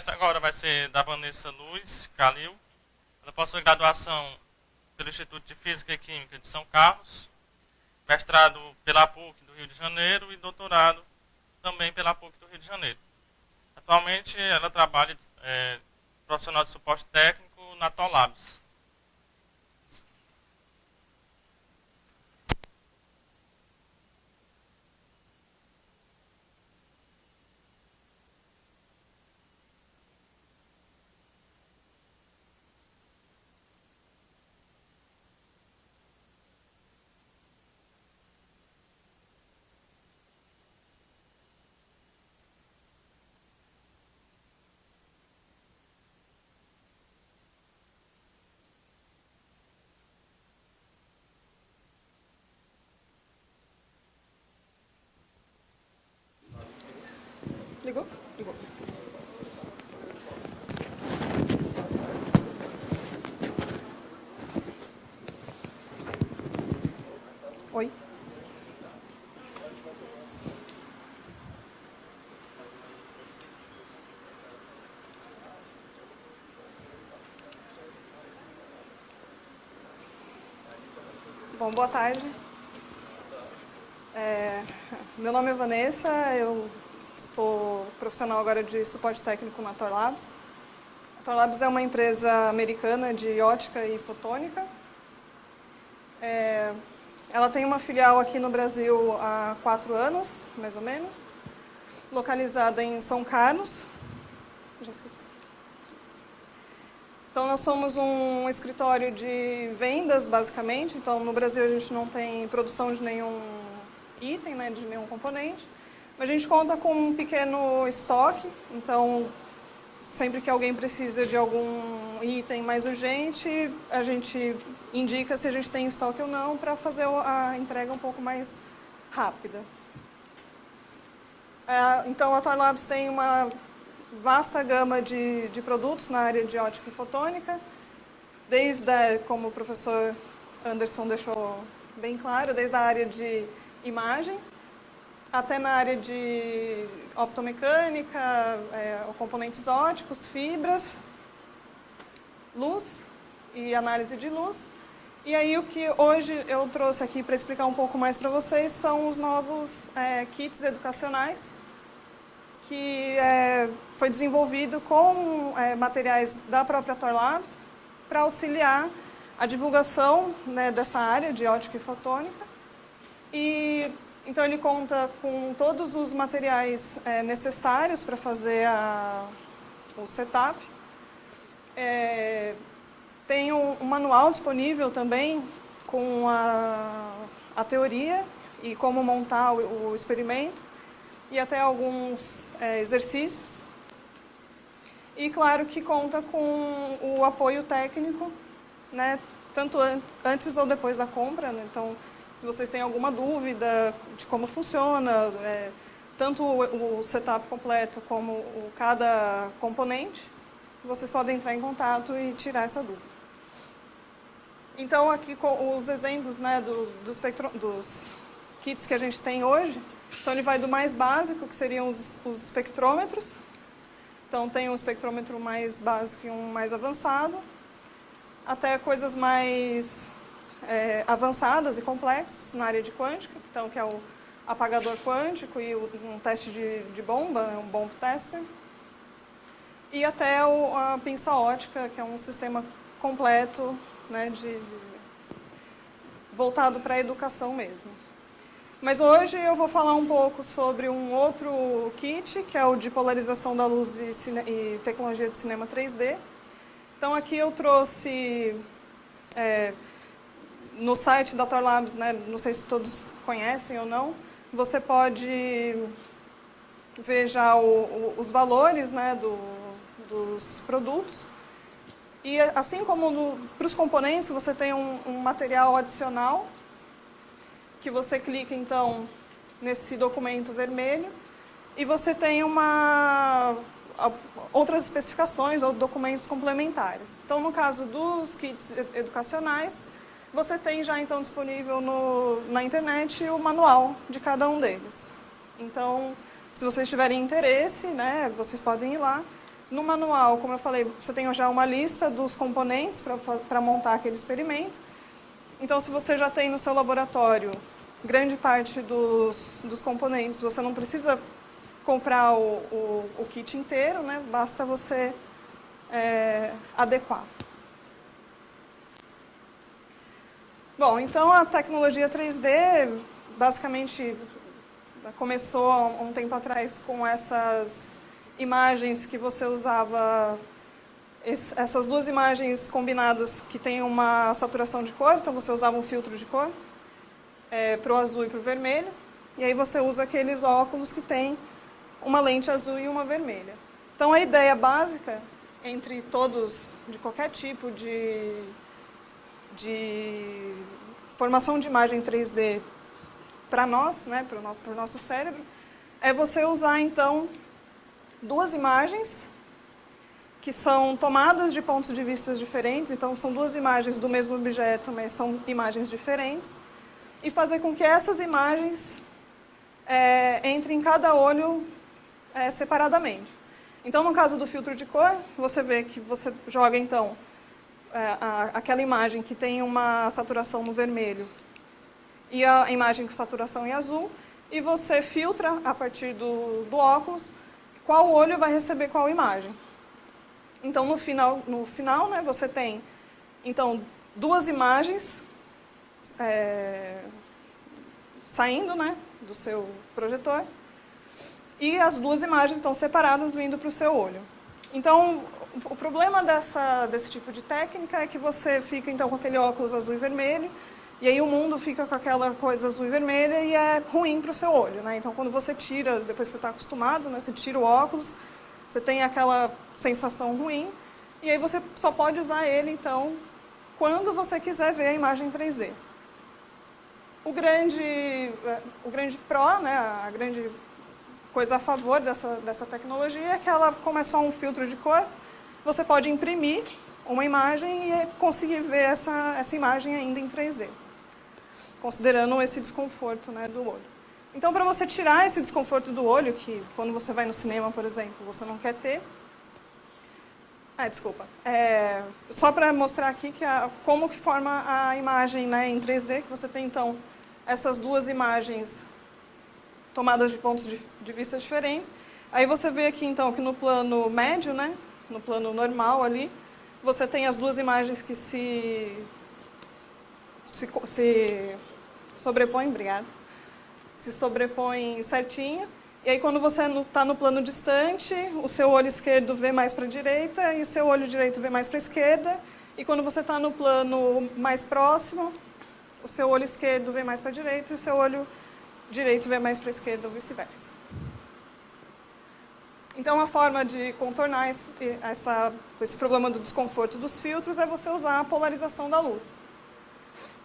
palestra agora vai ser da Vanessa Luz Calil. Ela possui graduação pelo Instituto de Física e Química de São Carlos, mestrado pela PUC do Rio de Janeiro e doutorado também pela PUC do Rio de Janeiro. Atualmente, ela trabalha profissional de suporte técnico na Torlabs. Ligou? Ligou. Oi? Bom, boa tarde. Meu nome é Vanessa, eu estou profissional agora de suporte técnico na Torlabs. A Torlabs é uma empresa americana de ótica e fotônica. Ela tem uma filial aqui no Brasil há 4 anos, mais ou menos, localizada em São Carlos. Já esqueci. Então, nós somos um escritório de vendas, basicamente. Então, no Brasil, a gente não tem produção de nenhum item, né, de nenhum componente. Mas a gente conta com um pequeno estoque. Então, sempre que alguém precisa de algum item mais urgente, a gente indica se a gente tem estoque ou não para fazer a entrega um pouco mais rápida. Então, a Torlabs tem uma vasta gama de produtos na área de ótica e fotônica, desde, como o professor Anderson deixou bem claro, desde a área de imagem, até na área de optomecânica, componentes óticos, fibras, luz e análise de luz. E aí o que hoje eu trouxe aqui para explicar um pouco mais para vocês são os novos kits educacionais, que foi desenvolvido com materiais da própria Torlabs para auxiliar a divulgação, né, dessa área de ótica e fotônica. E então ele conta com todos os materiais necessários para fazer o setup. Tem um manual disponível também com a teoria e como montar o experimento e até alguns exercícios. E claro que conta com o apoio técnico, né, tanto antes ou depois da compra, né? Então, se vocês têm alguma dúvida de como funciona, tanto o setup completo como cada componente, vocês podem entrar em contato e tirar essa dúvida. Então, aqui com os exemplos, né, dos kits que a gente tem hoje. Então, ele vai do mais básico, que seriam os espectrômetros. Então, tem um espectrômetro mais básico e um mais avançado, até coisas mais avançadas e complexas na área de quântica, então, que é o apagador quântico e um teste de bomba, um bomb tester. E até a pinça ótica, que é um sistema completo, né, voltado para a educação mesmo. Mas hoje eu vou falar um pouco sobre um outro kit, que é o de polarização da luz e tecnologia de cinema 3D. Então, aqui eu trouxe, no site da Torlabs, né, não sei se todos conhecem ou não, você pode ver já os valores, né, dos produtos. E assim como para os componentes, você tem um material adicional, que você clica, então, nesse documento vermelho, e você tem outras especificações ou documentos complementares. Então, no caso dos kits educacionais, você tem já, então, disponível na internet o manual de cada um deles. Então, se vocês tiverem interesse, né, vocês podem ir lá. No manual, como eu falei, você tem já uma lista dos componentes para montar aquele experimento. Então, se você já tem no seu laboratório grande parte dos componentes, você não precisa comprar o kit inteiro, né? Basta você adequar. Bom, então a tecnologia 3D basicamente começou há um tempo atrás com essas imagens que você usava, essas duas imagens combinadas que tem uma saturação de cor, então você usava um filtro de cor para o azul e para o vermelho, e aí você usa aqueles óculos que tem uma lente azul e uma vermelha. Então a ideia básica entre todos, de qualquer tipo de formação de imagem 3D para nós, né, para o nosso cérebro, é você usar, então, duas imagens que são tomadas de pontos de vista diferentes, então são duas imagens do mesmo objeto, mas são imagens diferentes, e fazer com que essas imagens entrem em cada olho separadamente. Então, no caso do filtro de cor, você vê que você joga, então, aquela imagem que tem uma saturação no vermelho e a imagem com saturação em azul, e você filtra, a partir do óculos, qual olho vai receber qual imagem. Então, no final, né, você tem então, duas imagens saindo, né, do seu projetor, e as duas imagens estão separadas vindo para o seu olho. Então, o problema desse tipo de técnica é que você fica então com aquele óculos azul e vermelho, e aí o mundo fica com aquela coisa azul e vermelha e é ruim para o seu olho, né? Então, quando você tira, depois você está acostumado, né? Você tira o óculos, você tem aquela sensação ruim, e aí você só pode usar ele, então, quando você quiser ver a imagem 3D. O grande pró, né? A grande coisa a favor dessa tecnologia é que ela, como é só um filtro de cor, você pode imprimir uma imagem e conseguir ver essa imagem ainda em 3D, considerando esse desconforto, né, do olho. Então, para você tirar esse desconforto do olho, que quando você vai no cinema, por exemplo, você não quer ter... só para mostrar aqui como que forma a imagem, né, em 3D, que você tem, então, essas duas imagens tomadas de pontos de vista diferentes. Aí você vê aqui, então, que no plano médio, né, no plano normal ali, você tem as duas imagens que se sobrepõem, obrigada, se sobrepõem certinho. E aí, quando você está no plano distante, o seu olho esquerdo vê mais para a direita e o seu olho direito vê mais para a esquerda. E quando você está no plano mais próximo, o seu olho esquerdo vê mais para a direita e o seu olho direito vê mais para a esquerda ou vice-versa. Então, a forma de contornar esse problema do desconforto dos filtros é você usar a polarização da luz.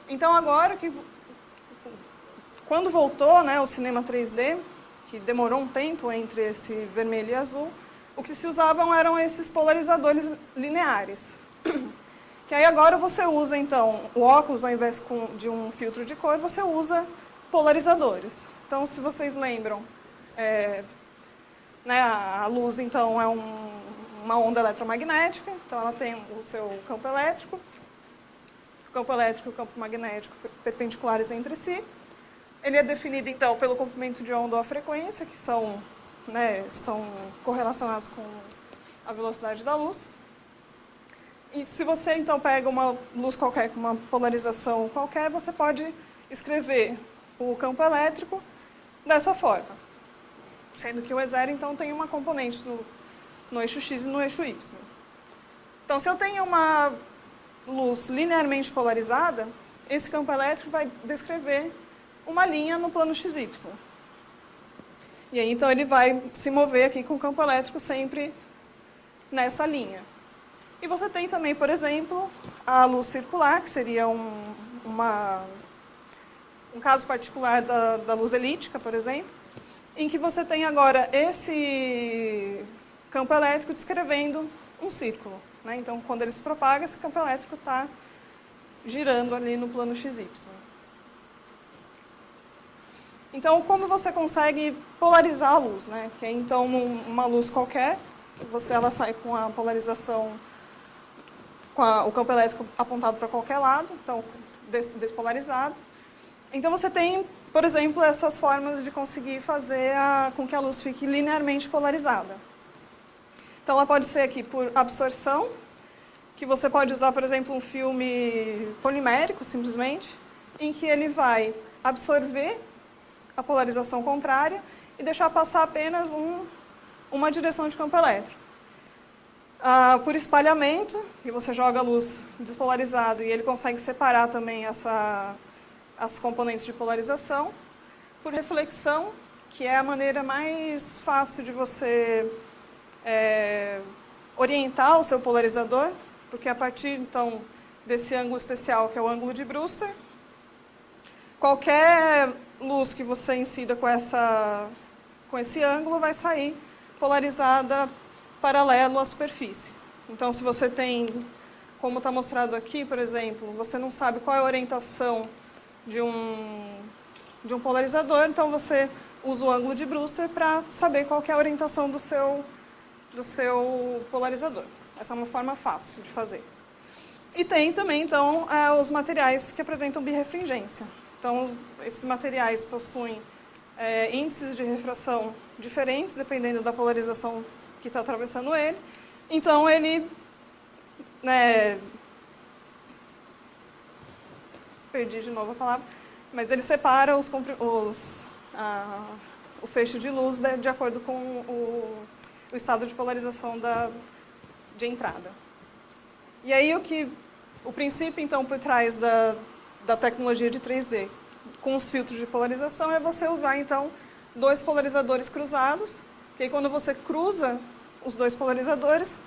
Então, agora, quando voltou, né, o cinema 3D, que demorou um tempo entre esse vermelho e azul, o que se usavam eram esses polarizadores lineares. Que aí agora você usa, então, o óculos, ao invés de um filtro de cor, você usa polarizadores. Então, se vocês lembram, né, a luz, então, é uma onda eletromagnética, então ela tem o seu campo elétrico. O campo elétrico e o campo magnético perpendiculares entre si. Ele é definido, então, pelo comprimento de onda ou a frequência, que são, né, estão correlacionados com a velocidade da luz. E se você, então, pega uma luz qualquer, com uma polarização qualquer, você pode escrever o campo elétrico dessa forma. Sendo que o E0, então, tem uma componente no eixo X e no eixo Y. Então, se eu tenho uma luz linearmente polarizada, esse campo elétrico vai descrever uma linha no plano XY. E aí, então, ele vai se mover aqui com o campo elétrico sempre nessa linha. E você tem também, por exemplo, a luz circular, que seria um caso particular da luz elíptica, por exemplo, em que você tem agora esse campo elétrico descrevendo um círculo, né? Então, quando ele se propaga, esse campo elétrico está girando ali no plano XY. Então, como você consegue polarizar a luz, né? Que é, então, uma luz qualquer, ela sai com a polarização, com o campo elétrico apontado para qualquer lado, então despolarizado. Então você tem, por exemplo, essas formas de conseguir fazer com que a luz fique linearmente polarizada. Então ela pode ser aqui por absorção, que você pode usar, por exemplo, um filme polimérico, simplesmente, em que ele vai absorver a polarização contrária e deixar passar apenas uma direção de campo elétrico. Por espalhamento, que você joga a luz despolarizada e ele consegue separar também as componentes de polarização. Por reflexão, que é a maneira mais fácil de você orientar o seu polarizador, porque a partir, então, desse ângulo especial, que é o ângulo de Brewster, qualquer luz que você incida com esse ângulo vai sair polarizada paralelo à superfície. Então, se você tem, como está mostrado aqui, por exemplo, você não sabe qual é a orientação de um polarizador, então você usa o ângulo de Brewster para saber qual que é a orientação do seu polarizador. Essa é uma forma fácil de fazer. E tem também, então, os materiais que apresentam birrefringência. Então, esses materiais possuem índices de refração diferentes, dependendo da polarização que está atravessando ele. Então, ele... perdi de novo a palavra, mas ele separa o feixe de luz de acordo com o estado de polarização de entrada. E aí, o princípio, então, por trás da tecnologia de 3D com os filtros de polarização é você usar, então, dois polarizadores cruzados, que aí, quando você cruza os dois polarizadores,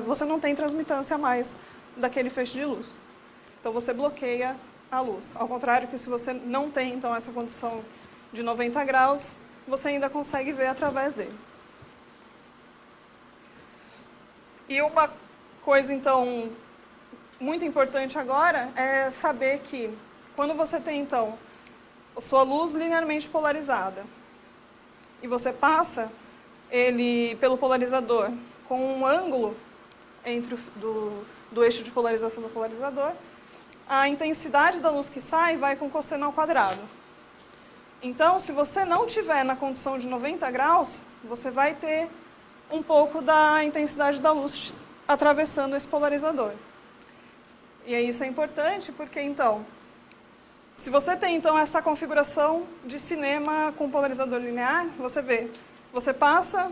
você não tem transmitância mais daquele feixe de luz. Então, você bloqueia a luz. Ao contrário que se você não tem, então, essa condição de 90 graus, você ainda consegue ver através dele. E uma coisa, então, muito importante agora é saber que, quando você tem, então, a sua luz linearmente polarizada, e você passa ele pelo polarizador com um ângulo entre do eixo de polarização do polarizador, a intensidade da luz que sai vai com cosseno ao quadrado. Então, se você não tiver na condição de 90 graus, você vai ter um pouco da intensidade da luz atravessando esse polarizador. E aí isso é importante porque, então, se você tem, então, essa configuração de cinema com polarizador linear, você passa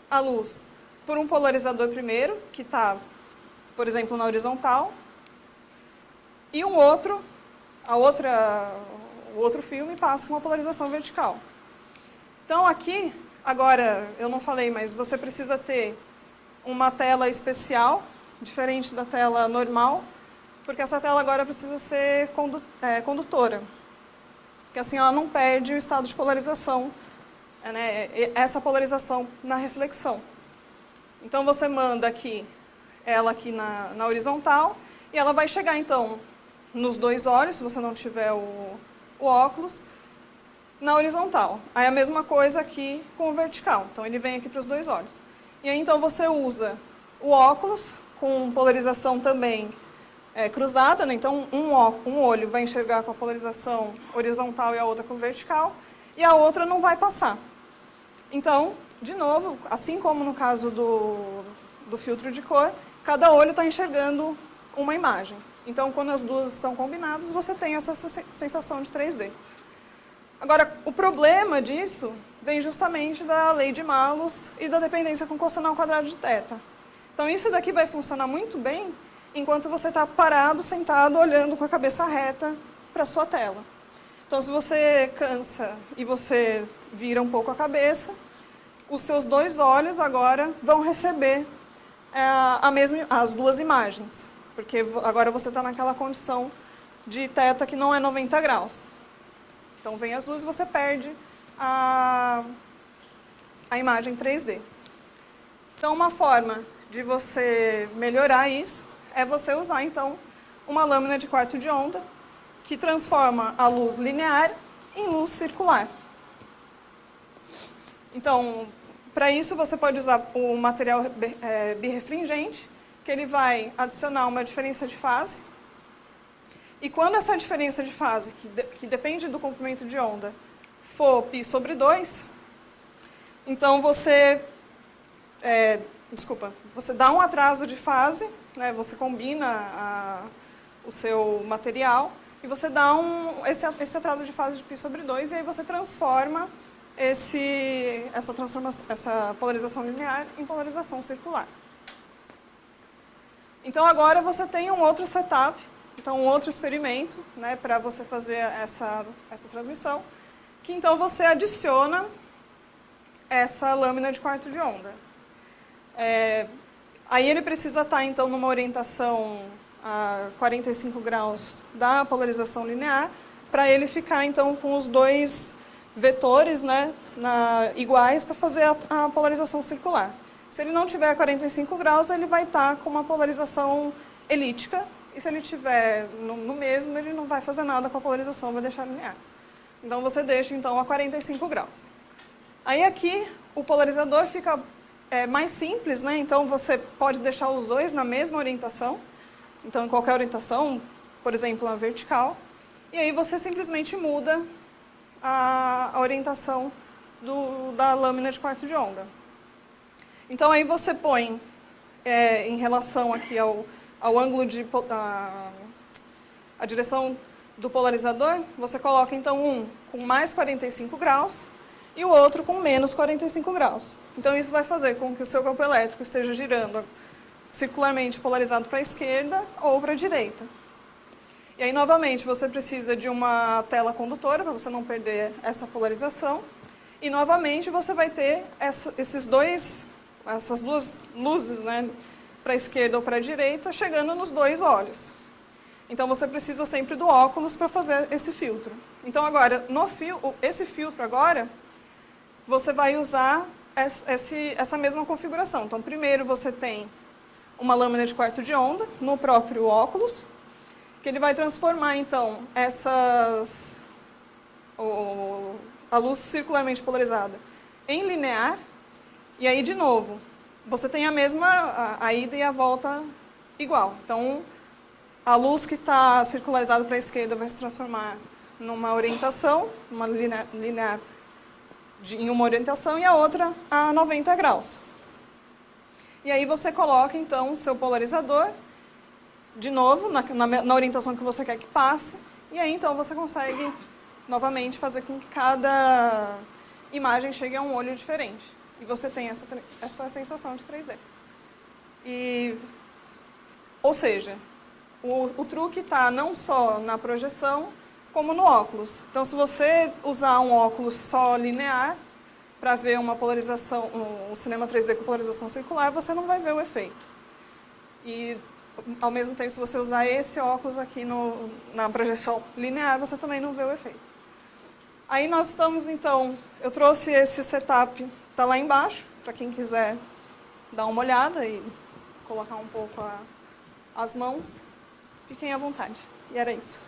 a luz por um polarizador primeiro, que está, por exemplo, na horizontal, e o outro filme passa com uma polarização vertical. Então, aqui, agora, eu não falei, mas você precisa ter uma tela especial, diferente da tela normal, porque essa tela agora precisa ser condutora, porque assim ela não perde o estado de polarização, essa polarização na reflexão. Então, você manda ela aqui na horizontal, e ela vai chegar, então, nos dois olhos, se você não tiver o óculos, na horizontal. Aí a mesma coisa aqui com o vertical. Então, ele vem aqui para os dois olhos. E aí, então, você usa o óculos com polarização também cruzada, né? Então, um olho vai enxergar com a polarização horizontal e a outra com vertical, e a outra não vai passar. Então, de novo, assim como no caso do filtro de cor, cada olho está enxergando uma imagem. Então, quando as duas estão combinadas, você tem essa sensação de 3D. Agora, o problema disso vem justamente da lei de Malus e da dependência com cosseno ao quadrado de θ. Então, isso daqui vai funcionar muito bem enquanto você está parado, sentado, olhando com a cabeça reta para a sua tela. Então, se você cansa e você vira um pouco a cabeça, os seus dois olhos agora vão receber as duas imagens, porque agora você está naquela condição de θ que não é 90 graus. Então, vem as luzes e você perde a imagem 3D. Então, uma forma de você melhorar isso é você usar, então, uma lâmina de quarto de onda que transforma a luz linear em luz circular. Então, Para isso, você pode usar o material birrefringente, que ele vai adicionar uma diferença de fase. E quando essa diferença de fase, que depende do comprimento de onda, for π/2, então você dá um atraso de fase, né, você combina o seu material, e você dá esse atraso de fase de π/2, e aí você transforma essa polarização linear em polarização circular. Então, agora você tem um outro setup, então um outro experimento, né, para você fazer essa transmissão, que então você adiciona essa lâmina de quarto de onda. Aí ele precisa estar, então, numa orientação a 45 graus da polarização linear, para ele ficar, então, com os dois vetores, né, iguais para fazer a polarização circular. Se ele não tiver 45 graus, ele vai estar com uma polarização elíptica, e se ele tiver no mesmo, ele não vai fazer nada com a polarização, vai deixar linear. Então, você deixa, então, a 45 graus. Aí, aqui, o polarizador fica mais simples, né? Então, você pode deixar os dois na mesma orientação. Então, em qualquer orientação, por exemplo, na vertical. E aí, você simplesmente muda a orientação da lâmina de quarto de onda. Então, aí você põe, em relação aqui ao ângulo a direção do polarizador, você coloca, então, um com mais 45 graus e o outro com menos 45 graus. Então, isso vai fazer com que o seu campo elétrico esteja girando circularmente polarizado para a esquerda ou para a direita. E aí, novamente, você precisa de uma tela condutora para você não perder essa polarização. E, novamente, você vai ter essas duas luzes, né, para a esquerda ou para a direita, chegando nos dois olhos. Então, você precisa sempre do óculos para fazer esse filtro. Então, agora, esse filtro agora, você vai usar essa mesma configuração. Então, primeiro você tem uma lâmina de quarto de onda no próprio óculos, que ele vai transformar, então, a luz circularmente polarizada em linear. E aí, de novo, você tem a ida e a volta igual. Então, a luz que está circularizada para a esquerda vai se transformar numa orientação, uma linear em uma orientação, e a outra a 90 graus. E aí você coloca, então, o seu polarizador, de novo, na orientação que você quer que passe, e aí, então, você consegue, novamente, fazer com que cada imagem chegue a um olho diferente. E você tem essa sensação de 3D. Ou seja, o truque está não só na projeção, como no óculos. Então, se você usar um óculos só linear, para ver uma polarização, um cinema 3D com polarização circular, você não vai ver o efeito. E, ao mesmo tempo, se você usar esse óculos aqui na projeção linear, você também não vê o efeito. Aí nós estamos, então, eu trouxe esse setup, está lá embaixo, para quem quiser dar uma olhada e colocar um pouco as mãos. Fiquem à vontade. E era isso.